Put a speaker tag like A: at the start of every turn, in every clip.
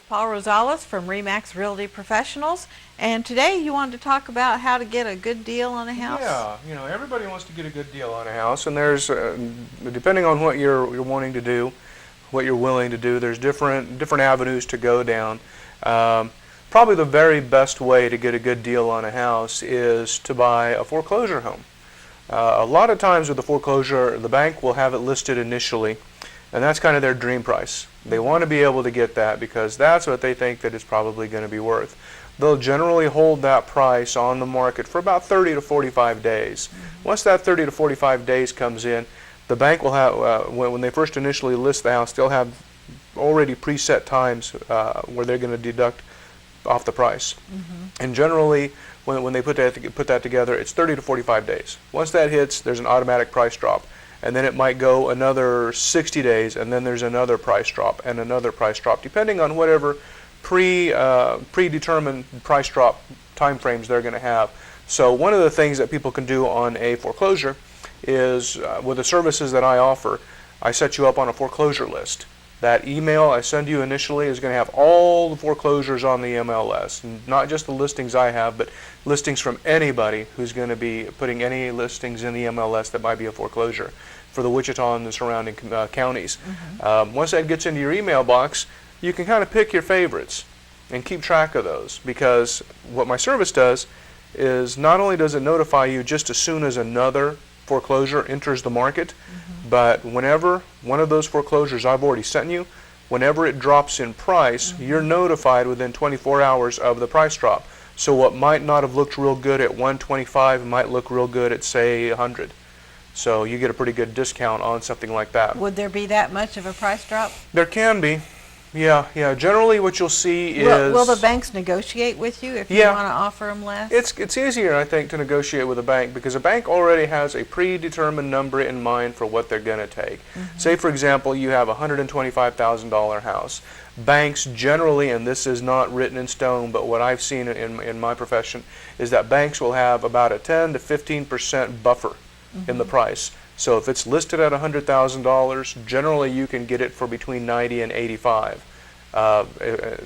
A: Paul Rosales from RE/MAX Realty Professionals, and today you wanted to talk about how to get a good deal on a house.
B: Yeah, you know, everybody wants to get a good deal on a house, and there's, depending on what you're wanting to do, what you're willing to do, there's different avenues to go down. Probably the very best way to get a good deal on a house is to buy a foreclosure home. A lot of times with the foreclosure, the bank will have it listed initially, and that's kind of their dream price. They want to be able to get that because that's what they think that it's probably going to be worth. They'll generally hold that price on the market for about 30 to 45 days. Once that 30 to 45 days comes in, the bank will have, when they first initially list the house, they'll have already preset times where they're going to deduct off the price. And generally, when they put that together, it's 30 to 45 days. Once that hits, there's an automatic price drop. And then it might go another 60 days, and then there's another price drop and another price drop, depending on whatever predetermined price drop time frames they're going to have. So one of the things that people can do on a foreclosure is, with the services that I offer, I set you up on a foreclosure list. That email I send you initially is going to have all the foreclosures on the MLS, not just the listings I have, but listings from anybody who's going to be putting any listings in the MLS that might be a foreclosure for the Wichita and the surrounding counties. Once that gets into your email box, you can kind of pick your favorites and keep track of those, because what my service does is not only does it notify you just as soon as another foreclosure enters the market, but whenever one of those foreclosures I've already sent you, whenever it drops in price, you're notified within 24 hours of the price drop. So what might not have looked real good at 125 might look real good at, say, 100. So you get a pretty good discount on something like that.
A: Would there be that much of a price drop?
B: There can be. Yeah. Generally what you'll see is...
A: Will the banks negotiate with you if you want to offer them less?
B: It's easier, I think, to negotiate with a bank because a bank already has a predetermined number in mind for what they're going to take. Say, for example, you have a $125,000 house. Banks generally, and this is not written in stone, but what I've seen in my profession, is that banks will have about a 10 to 15% buffer in the price. So if it's listed at $100,000, generally you can get it for between 90 and 85.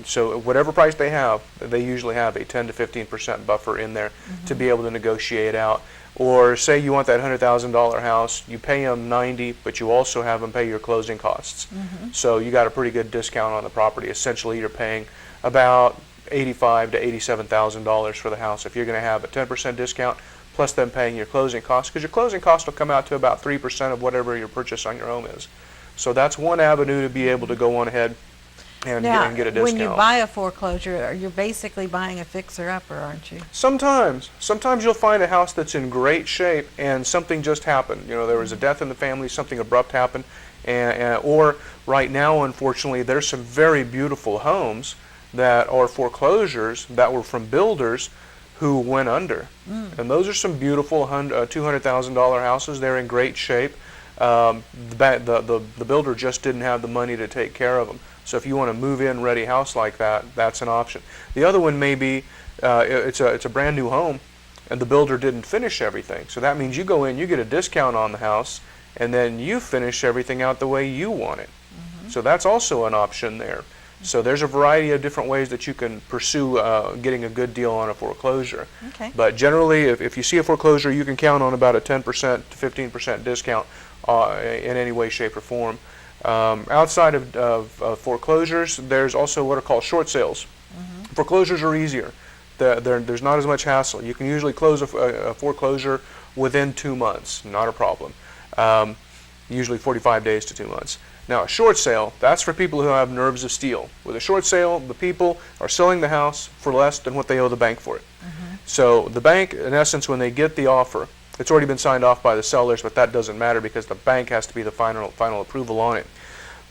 B: So whatever price they have, they usually have a 10 to 15% buffer in there to be able to negotiate out. Or say you want that $100,000 house, you pay them 90, but you also have them pay your closing costs. So you got a pretty good discount on the property. Essentially, you're paying about $85,000 to $87,000 for the house if you're going to have a 10% discount, plus them paying your closing costs, because your closing costs will come out to about 3% of whatever your purchase on your home is. So that's one avenue to be able to go on ahead and get a discount.
A: When you buy a foreclosure, you're basically buying a fixer-upper, aren't you?
B: Sometimes you'll find a house that's in great shape and something just happened. You know, there was a death in the family, something abrupt happened, or right now, unfortunately, there's some very beautiful homes that are foreclosures that were from builders who went under. And those are some beautiful $200,000 houses. They're in great shape. The builder just didn't have the money to take care of them. So if you want a move-in ready house like that, that's an option. The other one may be it's a brand new home and the builder didn't finish everything. So that means you go in, you get a discount on the house, and then you finish everything out the way you want it. So that's also an option there. So there's a variety of different ways that you can pursue getting a good deal on a foreclosure. But generally, if you see a foreclosure, you can count on about a 10% to 15% discount in any way, shape, or form. Outside of foreclosures, there's also what are called short sales. Foreclosures are easier. There's not as much hassle. You can usually close a foreclosure within 2 months, not a problem. Usually 45 days to 2 months. Now, a short sale, that's for people who have nerves of steel. With a short sale, the people are selling the house for less than what they owe the bank for it. So the bank, in essence, when they get the offer, it's already been signed off by the sellers, but that doesn't matter because the bank has to be the final approval on it.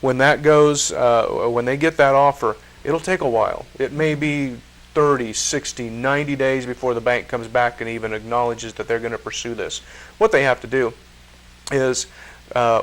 B: When that goes, when they get that offer, it'll take a while. It may be 30, 60, 90 days before the bank comes back and even acknowledges that they're going to pursue this. What they have to do is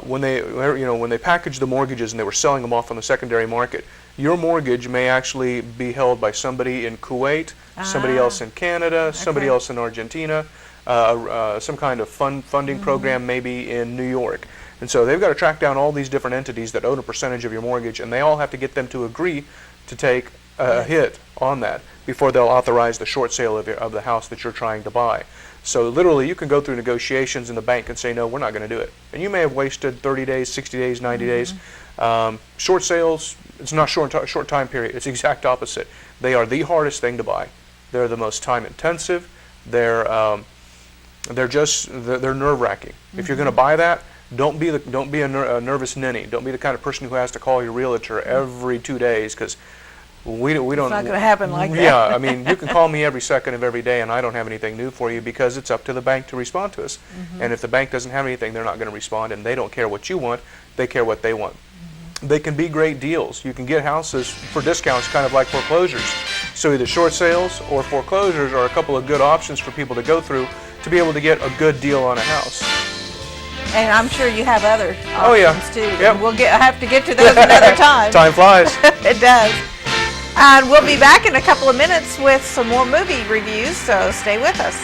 B: when they packaged the mortgages and they were selling them off on the secondary market, your mortgage may actually be held by somebody in Kuwait, somebody else in Canada, somebody else in Argentina, some kind of funding program maybe in New York. And so they've got to track down all these different entities that own a percentage of your mortgage, and they all have to get them to agree to take a hit on that before they'll authorize the short sale of the house that you're trying to buy. So literally, you can go through negotiations and the bank can say, no, we're not going to do it. And you may have wasted 30 days, 60 days, 90 days. Short sales, it's not short time period. It's the exact opposite. They are the hardest thing to buy. They're the most time intensive. They're nerve-wracking. If you're going to buy that, don't be a nervous ninny. Don't be the kind of person who has to call your realtor every 2 days, because we don't.
A: It's not going to happen like that.
B: Yeah, I mean, you can call me every second of every day, and I don't have anything new for you, because it's up to the bank to respond to us. And if the bank doesn't have anything, they're not going to respond, and they don't care what you want. They care what they want. They can be great deals. You can get houses for discounts, kind of like foreclosures. So either short sales or foreclosures are a couple of good options for people to go through to be able to get a good deal on a house.
A: And I'm sure you have other options
B: Oh, yeah.
A: too.
B: Yep.
A: We'll have to get to those another time.
B: Time flies.
A: It does. And we'll be back in a couple of minutes with some more movie reviews, so stay with us.